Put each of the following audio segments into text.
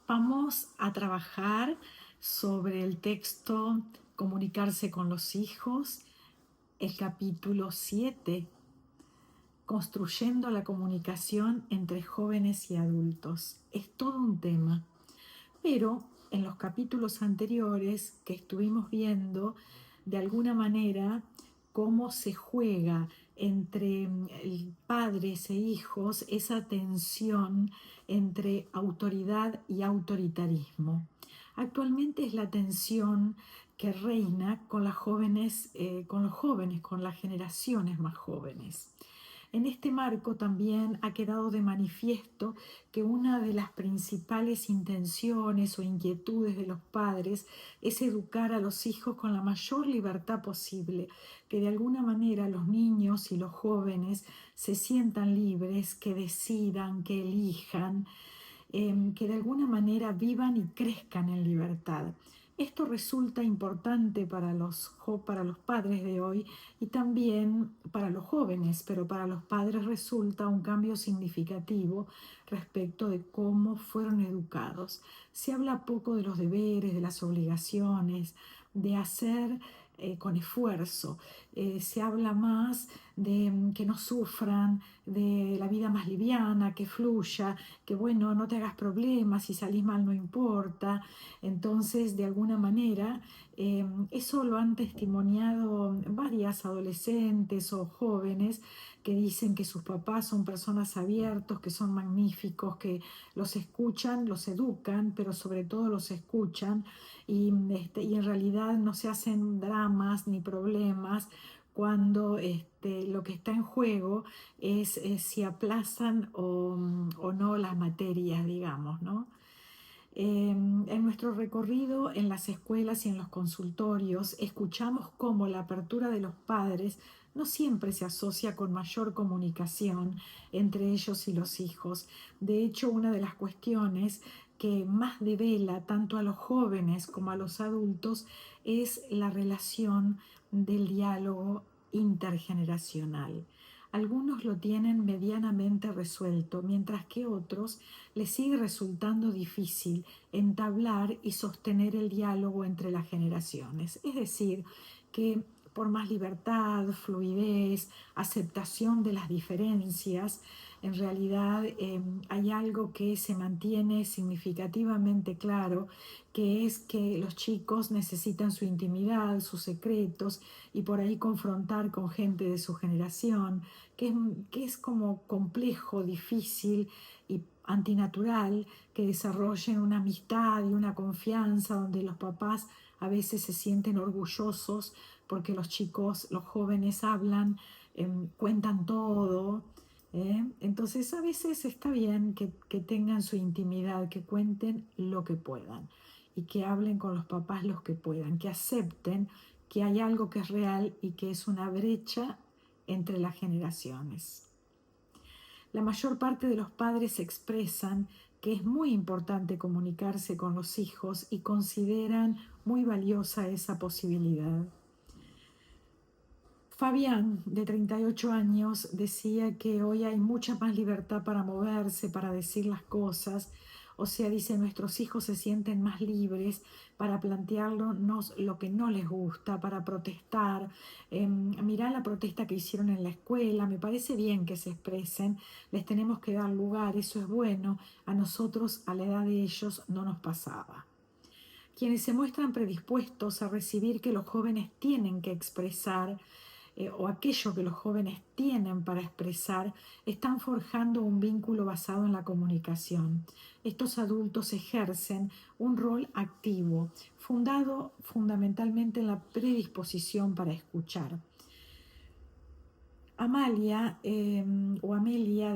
Vamos a trabajar sobre el texto Comunicarse con los hijos, el capítulo 7, Construyendo la comunicación entre jóvenes y adultos. Es todo un tema, pero en los capítulos anteriores que estuvimos viendo, de alguna manera, cómo se juega entre padres e hijos esa tensión entre autoridad y autoritarismo. Actualmente es la tensión que reina con las jóvenes, con las generaciones más jóvenes. En este marco también ha quedado de manifiesto que una de las principales intenciones o inquietudes de los padres es educar a los hijos con la mayor libertad posible, que de alguna manera los niños y los jóvenes se sientan libres, que decidan, que elijan, que de alguna manera vivan y crezcan en libertad. Esto resulta importante para los padres de hoy y también para los jóvenes, pero para los padres resulta un cambio significativo respecto de cómo fueron educados. Se habla poco de los deberes, de las obligaciones, de hacer con esfuerzo. Se habla más de que no sufran, de la vida más liviana, que fluya, que bueno, no te hagas problemas, si salís mal no importa. Entonces, de alguna manera, eso lo han testimoniado varias adolescentes o jóvenes que dicen que sus papás son personas abiertos, que son magníficos, que los escuchan, los educan, pero sobre todo los escuchan y en realidad no se hacen dramas ni problemas cuando lo que está en juego es si aplazan o no las materias, digamos, ¿no? En nuestro recorrido en las escuelas y en los consultorios, escuchamos cómo la apertura de los padres no siempre se asocia con mayor comunicación entre ellos y los hijos. De hecho, una de las cuestiones que más devela tanto a los jóvenes como a los adultos es la relación del diálogo intergeneracional. Algunos lo tienen medianamente resuelto, mientras que otros les sigue resultando difícil entablar y sostener el diálogo entre las generaciones. Es decir, que por más libertad, fluidez, aceptación de las diferencias, en realidad hay algo que se mantiene significativamente claro, que es que los chicos necesitan su intimidad, sus secretos, y por ahí confrontar con gente de su generación, que es como complejo, difícil y antinatural que desarrollen una amistad y una confianza donde los papás a veces se sienten orgullosos porque los chicos, los jóvenes hablan, cuentan todo. Entonces a veces está bien que tengan su intimidad, que cuenten lo que puedan y que hablen con los papás los que puedan, que acepten que hay algo que es real y que es una brecha entre las generaciones. La mayor parte de los padres expresan que es muy importante comunicarse con los hijos y consideran muy valiosa esa posibilidad. Fabián, de 38 años, decía que hoy hay mucha más libertad para moverse, para decir las cosas. O sea, dice, nuestros hijos se sienten más libres para plantearnos lo que no les gusta, para protestar. Mirá la protesta que hicieron en la escuela, me parece bien que se expresen, les tenemos que dar lugar, eso es bueno. A nosotros, a la edad de ellos, no nos pasaba. Quienes se muestran predispuestos a recibir que los jóvenes tienen que expresar o aquello que los jóvenes tienen para expresar, están forjando un vínculo basado en la comunicación. Estos adultos ejercen un rol activo, fundado fundamentalmente en la predisposición para escuchar. Amelia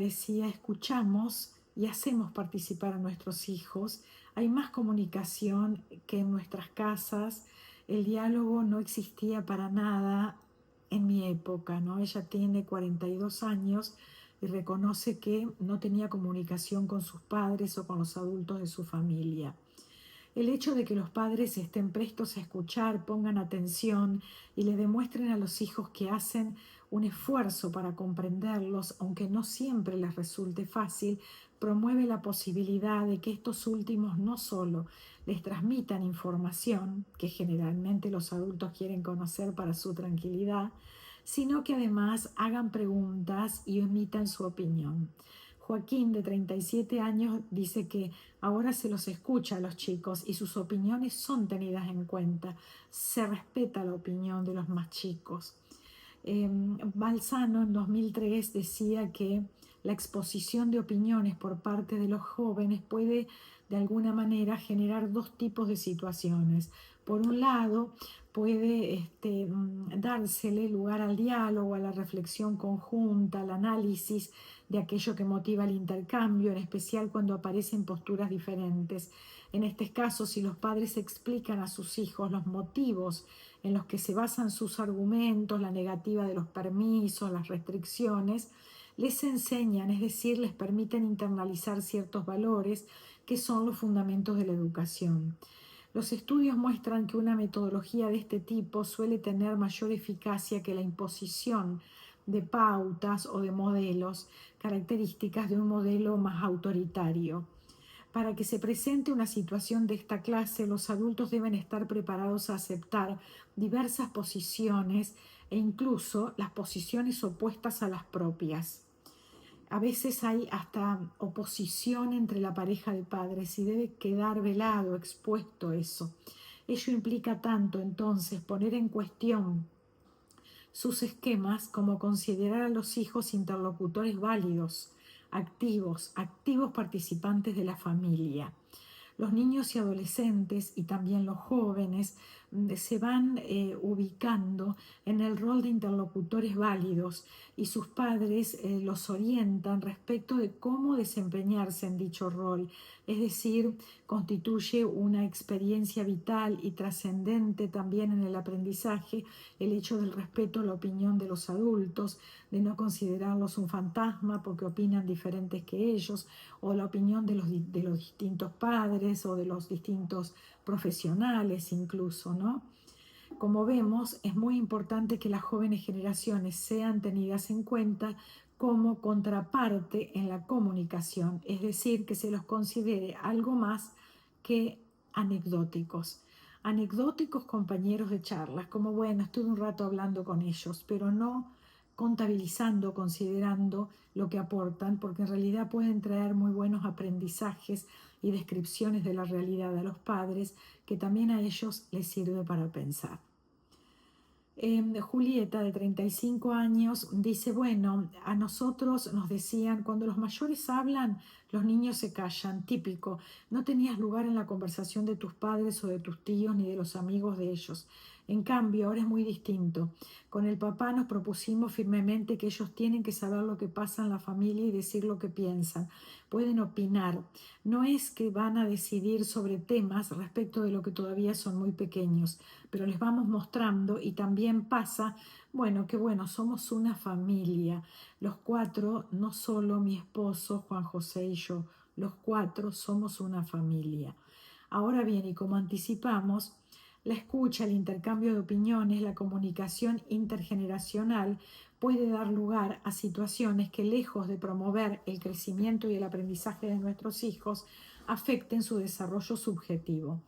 decía, escuchamos y hacemos participar a nuestros hijos. Hay más comunicación que en nuestras casas. El diálogo no existía para nada en mi época, ¿no? Ella tiene 42 años y reconoce que no tenía comunicación con sus padres o con los adultos de su familia. El hecho de que los padres estén prestos a escuchar, pongan atención y le demuestren a los hijos que hacen Un esfuerzo para comprenderlos, aunque no siempre les resulte fácil, promueve la posibilidad de que estos últimos no solo les transmitan información, que generalmente los adultos quieren conocer para su tranquilidad, sino que además hagan preguntas y emitan su opinión. Joaquín, de 37 años, dice que ahora se los escucha a los chicos y sus opiniones son tenidas en cuenta. Se respeta la opinión de los más chicos. Balzano en 2003 decía que la exposición de opiniones por parte de los jóvenes puede de alguna manera generar dos tipos de situaciones. Por un lado, puede dársele lugar al diálogo, a la reflexión conjunta, al análisis de aquello que motiva el intercambio, en especial cuando aparecen posturas diferentes. En este caso, si los padres explican a sus hijos los motivos en los que se basan sus argumentos, la negativa de los permisos, las restricciones, les enseñan, es decir, les permiten internalizar ciertos valores que son los fundamentos de la educación. Los estudios muestran que una metodología de este tipo suele tener mayor eficacia que la imposición de pautas o de modelos, características de un modelo más autoritario. Para que se presente una situación de esta clase, los adultos deben estar preparados a aceptar diversas posiciones e incluso las posiciones opuestas a las propias. A veces hay hasta oposición entre la pareja de padres y debe quedar velado, expuesto eso. Ello implica tanto entonces poner en cuestión sus esquemas como considerar a los hijos interlocutores válidos, activos participantes de la familia. Los niños y adolescentes y también los jóvenes se van ubicando en el rol de interlocutores válidos y sus padres los orientan respecto de cómo desempeñarse en dicho rol. Es decir, constituye una experiencia vital y trascendente también en el aprendizaje el hecho del respeto a la opinión de los adultos, de no considerarlos un fantasma porque opinan diferentes que ellos, o la opinión de los distintos padres o de los distintos profesionales incluso, ¿no? Como vemos, es muy importante que las jóvenes generaciones sean tenidas en cuenta como contraparte en la comunicación, es decir, que se los considere algo más que anecdóticos. Anecdóticos compañeros de charlas, como bueno, estuve un rato hablando con ellos, pero no contabilizando, considerando lo que aportan, porque en realidad pueden traer muy buenos aprendizajes y descripciones de la realidad a los padres, que también a ellos les sirve para pensar. Julieta, de 35 años, dice, bueno, a nosotros nos decían, cuando los mayores hablan, los niños se callan, típico, no tenías lugar en la conversación de tus padres o de tus tíos ni de los amigos de ellos. En cambio, ahora es muy distinto. Con el papá nos propusimos firmemente que ellos tienen que saber lo que pasa en la familia y decir lo que piensan. Pueden opinar. No es que van a decidir sobre temas respecto de lo que todavía son muy pequeños, pero les vamos mostrando y también pasa, bueno, que bueno, somos una familia. Los cuatro, no solo mi esposo, Juan José y yo, los cuatro somos una familia. Ahora bien, y como anticipamos, la escucha, el intercambio de opiniones, la comunicación intergeneracional puede dar lugar a situaciones que, lejos de promover el crecimiento y el aprendizaje de nuestros hijos, afecten su desarrollo subjetivo.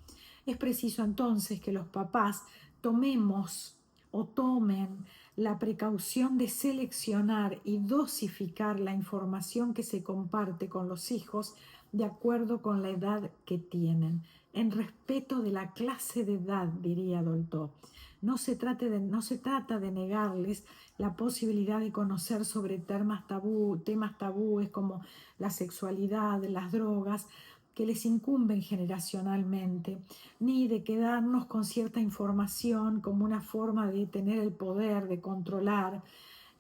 Es preciso entonces que los papás tomemos o tomen la precaución de seleccionar y dosificar la información que se comparte con los hijos de acuerdo con la edad que tienen, en respeto de la clase de edad, diría Dolto. No se trata de negarles la posibilidad de conocer sobre temas tabúes como la sexualidad, las drogas, que les incumben generacionalmente, ni de quedarnos con cierta información como una forma de tener el poder, de controlar,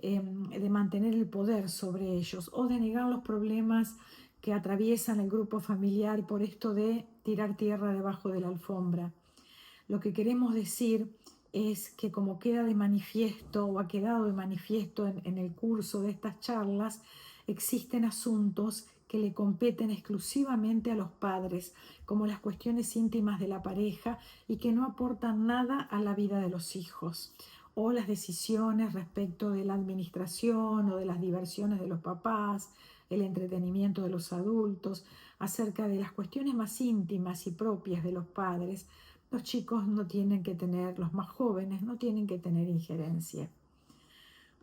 de mantener el poder sobre ellos, o de negar los problemas que atraviesan el grupo familiar por esto de tirar tierra debajo de la alfombra. Lo que queremos decir es que, como queda de manifiesto o ha quedado de manifiesto en el curso de estas charlas, existen asuntos que le competen exclusivamente a los padres, como las cuestiones íntimas de la pareja, y que no aportan nada a la vida de los hijos. o las decisiones respecto de la administración o de las diversiones de los papás, el entretenimiento de los adultos, acerca de las cuestiones más íntimas y propias de los padres. Los chicos no tienen que tener, los más jóvenes no tienen que tener injerencia.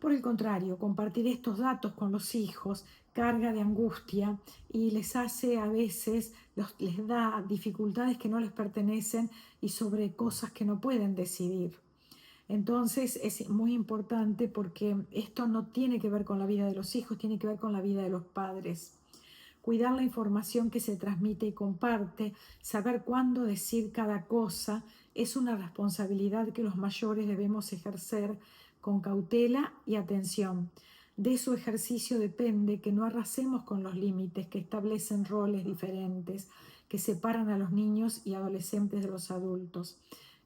Por el contrario, compartir estos datos con los hijos carga de angustia y les hace a veces, les da dificultades que no les pertenecen y sobre cosas que no pueden decidir. Entonces es muy importante porque esto no tiene que ver con la vida de los hijos, tiene que ver con la vida de los padres. Cuidar la información que se transmite y comparte, saber cuándo decir cada cosa, es una responsabilidad que los mayores debemos ejercer con cautela y atención. De su ejercicio depende que no arrasemos con los límites que establecen roles diferentes, que separan a los niños y adolescentes de los adultos.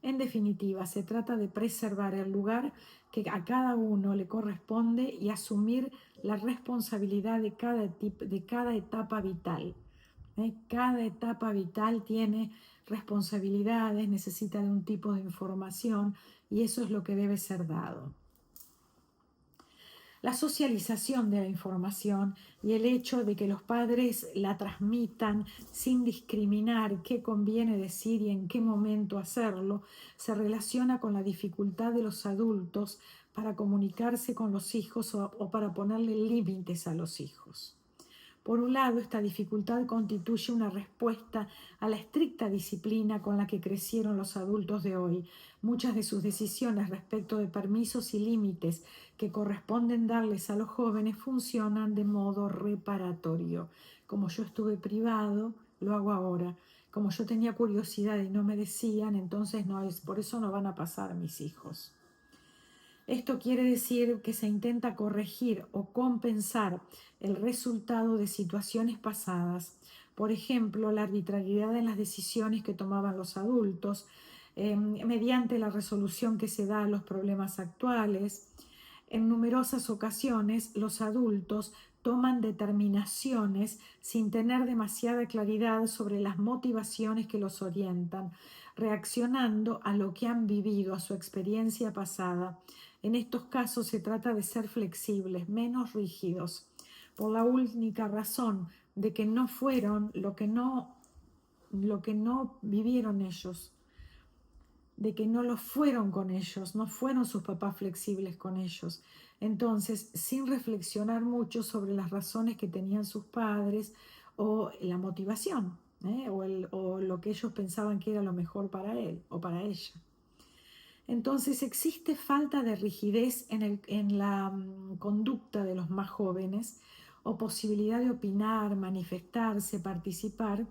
En definitiva, se trata de preservar el lugar que a cada uno le corresponde y asumir la responsabilidad de cada etapa vital. Cada etapa vital tiene responsabilidades, necesita de un tipo de información y eso es lo que debe ser dado. La socialización de la información y el hecho de que los padres la transmitan sin discriminar qué conviene decir y en qué momento hacerlo, se relaciona con la dificultad de los adultos para comunicarse con los hijos o para ponerle límites a los hijos. Por un lado, esta dificultad constituye una respuesta a la estricta disciplina con la que crecieron los adultos de hoy. Muchas de sus decisiones respecto de permisos y límites que corresponden darles a los jóvenes funcionan de modo reparatorio. Como yo estuve privado, lo hago ahora. Como yo tenía curiosidad y no me decían, entonces no es, por eso no van a pasar mis hijos. Esto quiere decir que se intenta corregir o compensar el resultado de situaciones pasadas, por ejemplo, la arbitrariedad en las decisiones que tomaban los adultos, mediante la resolución que se da a los problemas actuales. En numerosas ocasiones, los adultos toman determinaciones sin tener demasiada claridad sobre las motivaciones que los orientan, reaccionando a lo que han vivido, a su experiencia pasada. En estos casos se trata de ser flexibles, menos rígidos, por la única razón de que no fueron lo que no vivieron ellos, de que no lo fueron con ellos, no fueron sus papás flexibles con ellos. Entonces, sin reflexionar mucho sobre las razones que tenían sus padres o la motivación, o lo que ellos pensaban que era lo mejor para él o para ella. Entonces existe falta de rigidez en la conducta de los más jóvenes o posibilidad de opinar, manifestarse, participar,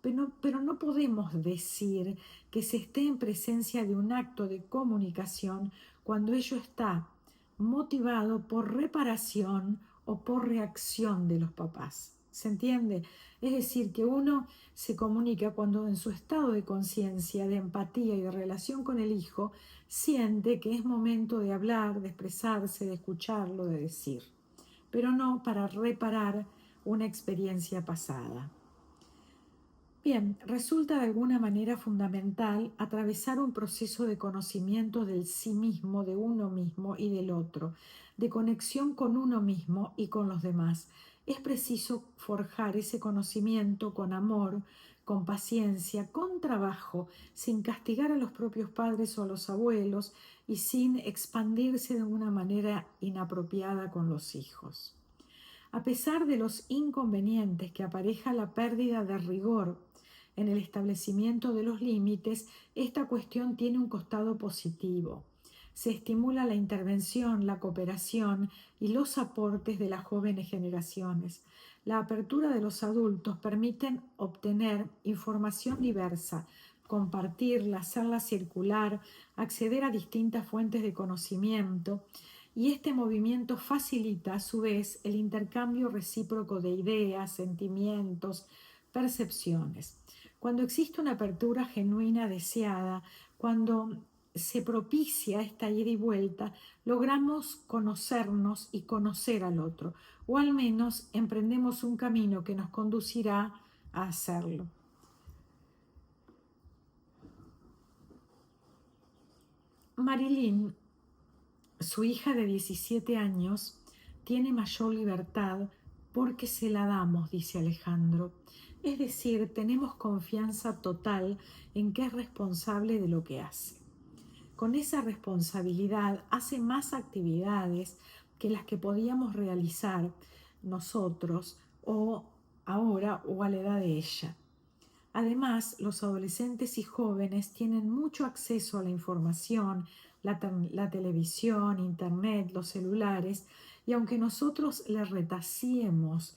pero no podemos decir que se esté en presencia de un acto de comunicación cuando ello está motivado por reparación o por reacción de los papás. ¿Se entiende? Es decir, que uno se comunica cuando en su estado de conciencia, de empatía y de relación con el hijo, siente que es momento de hablar, de expresarse, de escucharlo, de decir, pero no para reparar una experiencia pasada. Bien, resulta de alguna manera fundamental atravesar un proceso de conocimiento del sí mismo, de uno mismo y del otro, de conexión con uno mismo y con los demás. Es preciso forjar ese conocimiento con amor, con paciencia, con trabajo, sin castigar a los propios padres o a los abuelos y sin expandirse de una manera inapropiada con los hijos. A pesar de los inconvenientes que apareja la pérdida de rigor en el establecimiento de los límites, esta cuestión tiene un costado positivo. Se estimula la intervención, la cooperación y los aportes de las jóvenes generaciones. La apertura de los adultos permite obtener información diversa, compartirla, hacerla circular, acceder a distintas fuentes de conocimiento, y este movimiento facilita a su vez el intercambio recíproco de ideas, sentimientos, percepciones. Cuando existe una apertura genuina deseada, cuando se propicia esta ida y vuelta, logramos conocernos y conocer al otro, o al menos emprendemos un camino que nos conducirá a hacerlo. Marilyn Su hija de 17 años tiene mayor libertad porque se la damos, dice Alejandro. Es decir, tenemos confianza total en que es responsable de lo que hace. Con esa responsabilidad hace más actividades que las que podíamos realizar nosotros o ahora o a la edad de ella. Además, los adolescentes y jóvenes tienen mucho acceso a la información, la televisión, internet, los celulares, y aunque nosotros les retaciemos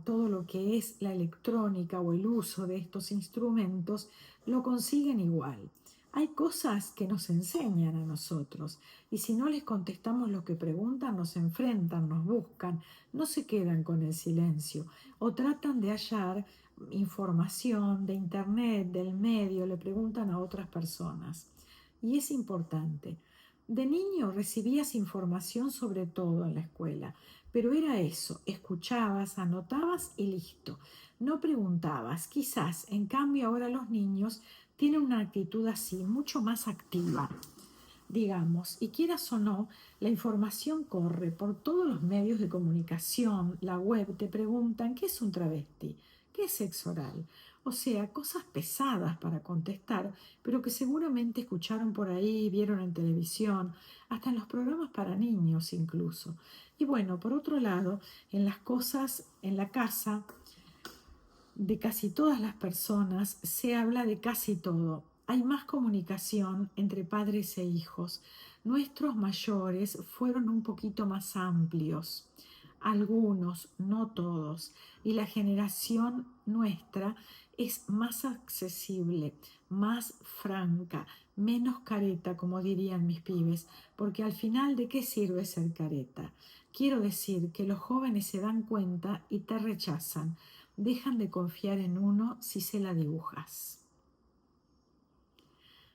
todo lo que es la electrónica o el uso de estos instrumentos, lo consiguen igual. Hay cosas que nos enseñan a nosotros y si no les contestamos lo que preguntan, nos enfrentan, nos buscan, no se quedan con el silencio o tratan de hallar información de internet, del medio, le preguntan a otras personas. Y es importante. De niño recibías información sobre todo en la escuela, pero era eso, escuchabas, anotabas y listo. No preguntabas. Quizás, en cambio, ahora los niños tienen una actitud así, mucho más activa, digamos, y quieras o no, la información corre por todos los medios de comunicación, la web, te preguntan qué es un travesti, qué es sexo oral, o sea, cosas pesadas para contestar, pero que seguramente escucharon por ahí, vieron en televisión, hasta en los programas para niños incluso. Y bueno, por otro lado, en las cosas, en la casa, de casi todas las personas se habla de casi todo. Hay más comunicación entre padres e hijos. Nuestros mayores fueron un poquito más amplios, algunos, no todos, y la generación nuestra es más accesible, más franca, menos careta, como dirían mis pibes, porque al final, ¿de qué sirve ser careta? Quiero decir que los jóvenes se dan cuenta y te rechazan. Dejan de confiar en uno si se la dibujas.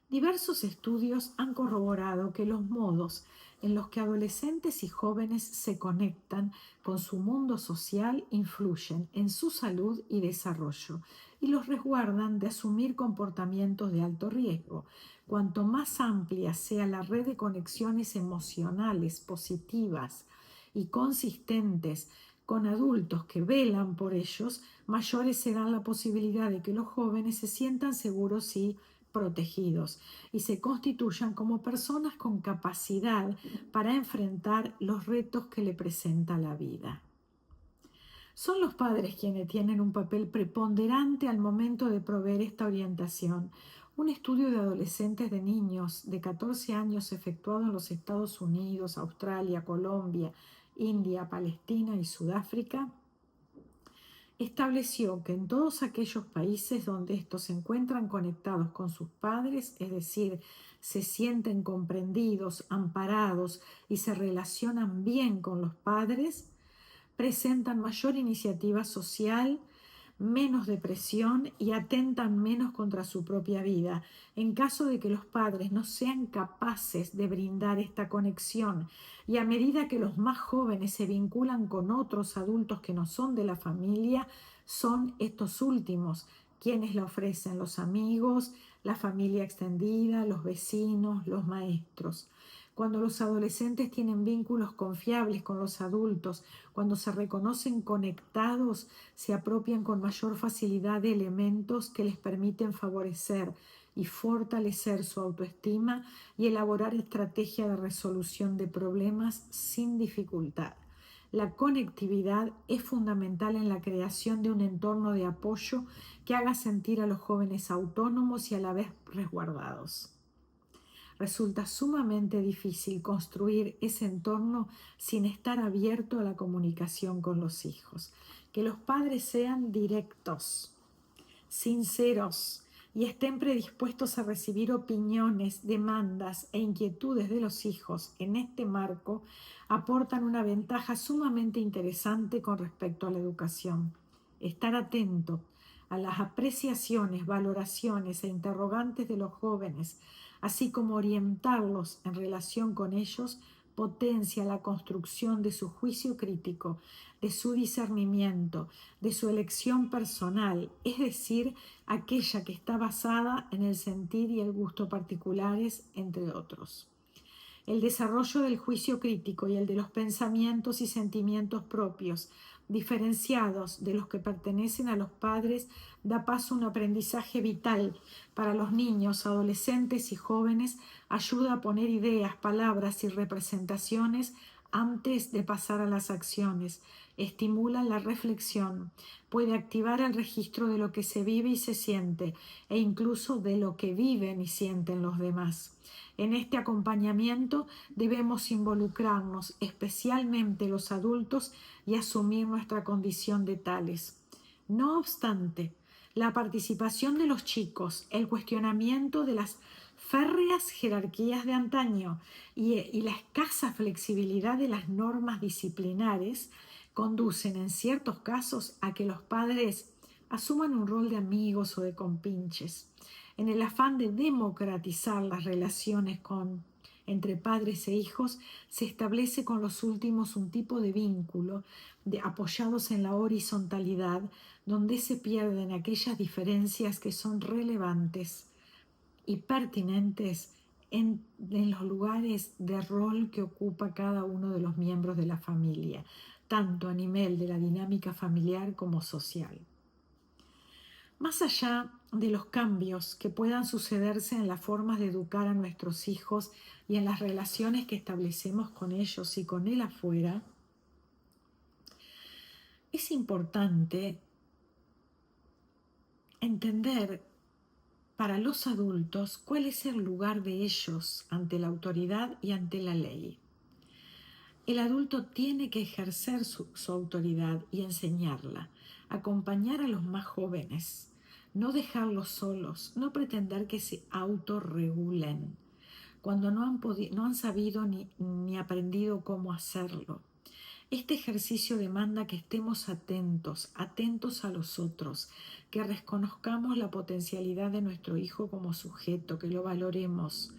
Diversos estudios han corroborado que los modos en los que adolescentes y jóvenes se conectan con su mundo social influyen en su salud y desarrollo y los resguardan de asumir comportamientos de alto riesgo. Cuanto más amplia sea la red de conexiones emocionales positivas y consistentes con adultos que velan por ellos, mayores serán la posibilidad de que los jóvenes se sientan seguros y protegidos y se constituyan como personas con capacidad para enfrentar los retos que le presenta la vida. Son los padres quienes tienen un papel preponderante al momento de proveer esta orientación. Un estudio de adolescentes de niños de 14 años efectuado en los Estados Unidos, Australia, Colombia, India, Palestina y Sudáfrica estableció que en todos aquellos países donde estos se encuentran conectados con sus padres, es decir, se sienten comprendidos, amparados y se relacionan bien con los padres, presentan mayor iniciativa social, menos depresión y atentan menos contra su propia vida. En caso de que los padres no sean capaces de brindar esta conexión y a medida que los más jóvenes se vinculan con otros adultos que no son de la familia, son estos últimos quienes la ofrecen, los amigos, la familia extendida, los vecinos, los maestros. Cuando los adolescentes tienen vínculos confiables con los adultos, cuando se reconocen conectados, se apropian con mayor facilidad de elementos que les permiten favorecer y fortalecer su autoestima y elaborar estrategias de resolución de problemas sin dificultad. La conectividad es fundamental en la creación de un entorno de apoyo que haga sentir a los jóvenes autónomos y a la vez resguardados. Resulta sumamente difícil construir ese entorno sin estar abierto a la comunicación con los hijos. Que los padres sean directos, sinceros y estén predispuestos a recibir opiniones, demandas e inquietudes de los hijos en este marco aportan una ventaja sumamente interesante con respecto a la educación. Estar atento a las apreciaciones, valoraciones e interrogantes de los jóvenes, así como orientarlos en relación con ellos, potencia la construcción de su juicio crítico, de su discernimiento, de su elección personal, es decir, aquella que está basada en el sentir y el gusto particulares, entre otros. El desarrollo del juicio crítico y el de los pensamientos y sentimientos propios, diferenciados de los que pertenecen a los padres, da paso a un aprendizaje vital para los niños, adolescentes y jóvenes, ayuda a poner ideas, palabras y representaciones antes de pasar a las acciones, estimula la reflexión, puede activar el registro de lo que se vive y se siente, e incluso de lo que viven y sienten los demás. En este acompañamiento debemos involucrarnos, especialmente los adultos, y asumir nuestra condición de tales. No obstante, la participación de los chicos, el cuestionamiento de las férreas jerarquías de antaño y la escasa flexibilidad de las normas disciplinares conducen en ciertos casos a que los padres asuman un rol de amigos o de compinches. En el afán de democratizar las relaciones entre padres e hijos, se establece con los últimos un tipo de vínculo apoyados en la horizontalidad, donde se pierden aquellas diferencias que son relevantes y pertinentes en los lugares de rol que ocupa cada uno de los miembros de la familia, tanto a nivel de la dinámica familiar como social. Más allá de los cambios que puedan sucederse en las formas de educar a nuestros hijos y en las relaciones que establecemos con ellos y con él afuera, es importante entender para los adultos cuál es el lugar de ellos ante la autoridad y ante la ley. El adulto tiene que ejercer su autoridad y enseñarla, acompañar a los más jóvenes, no dejarlos solos, no pretender que se autorregulen cuando no han sabido ni aprendido cómo hacerlo. Este ejercicio demanda que estemos atentos a los otros, que reconozcamos la potencialidad de nuestro hijo como sujeto, que lo valoremos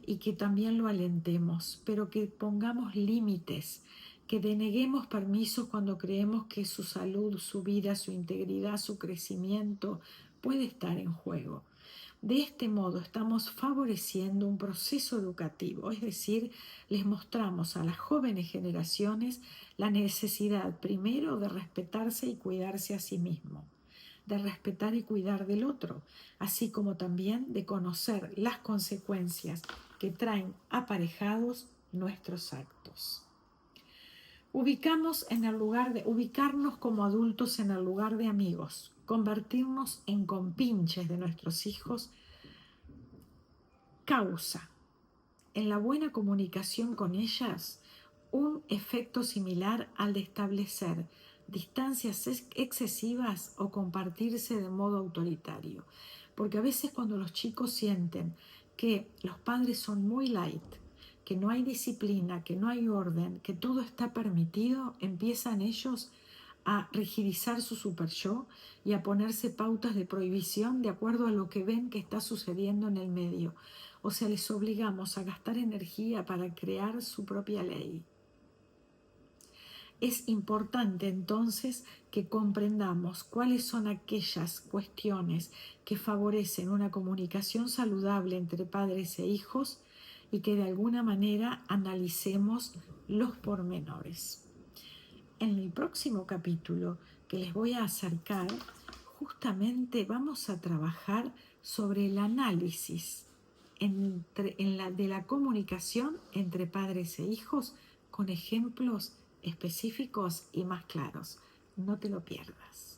y que también lo alentemos, pero que pongamos límites, que deneguemos permisos cuando creemos que su salud, su vida, su integridad, su crecimiento puede estar en juego. De este modo estamos favoreciendo un proceso educativo, es decir, les mostramos a las jóvenes generaciones la necesidad primero de respetarse y cuidarse a sí mismo, de respetar y cuidar del otro, así como también de conocer las consecuencias que traen aparejados nuestros actos. Ubicarnos como adultos en el lugar de amigos, convertirnos en compinches de nuestros hijos, causa en la buena comunicación con ellas un efecto similar al de establecer distancias excesivas o compartirse de modo autoritario. Porque a veces cuando los chicos sienten que los padres son muy light, que no hay disciplina, que no hay orden, que todo está permitido, empiezan ellos a rigidizar su super yo y a ponerse pautas de prohibición de acuerdo a lo que ven que está sucediendo en el medio. O sea, les obligamos a gastar energía para crear su propia ley. Es importante entonces que comprendamos cuáles son aquellas cuestiones que favorecen una comunicación saludable entre padres e hijos y que de alguna manera analicemos los pormenores. En el próximo capítulo que les voy a acercar, justamente vamos a trabajar sobre el análisis de la comunicación entre padres e hijos con ejemplos específicos y más claros. No te lo pierdas.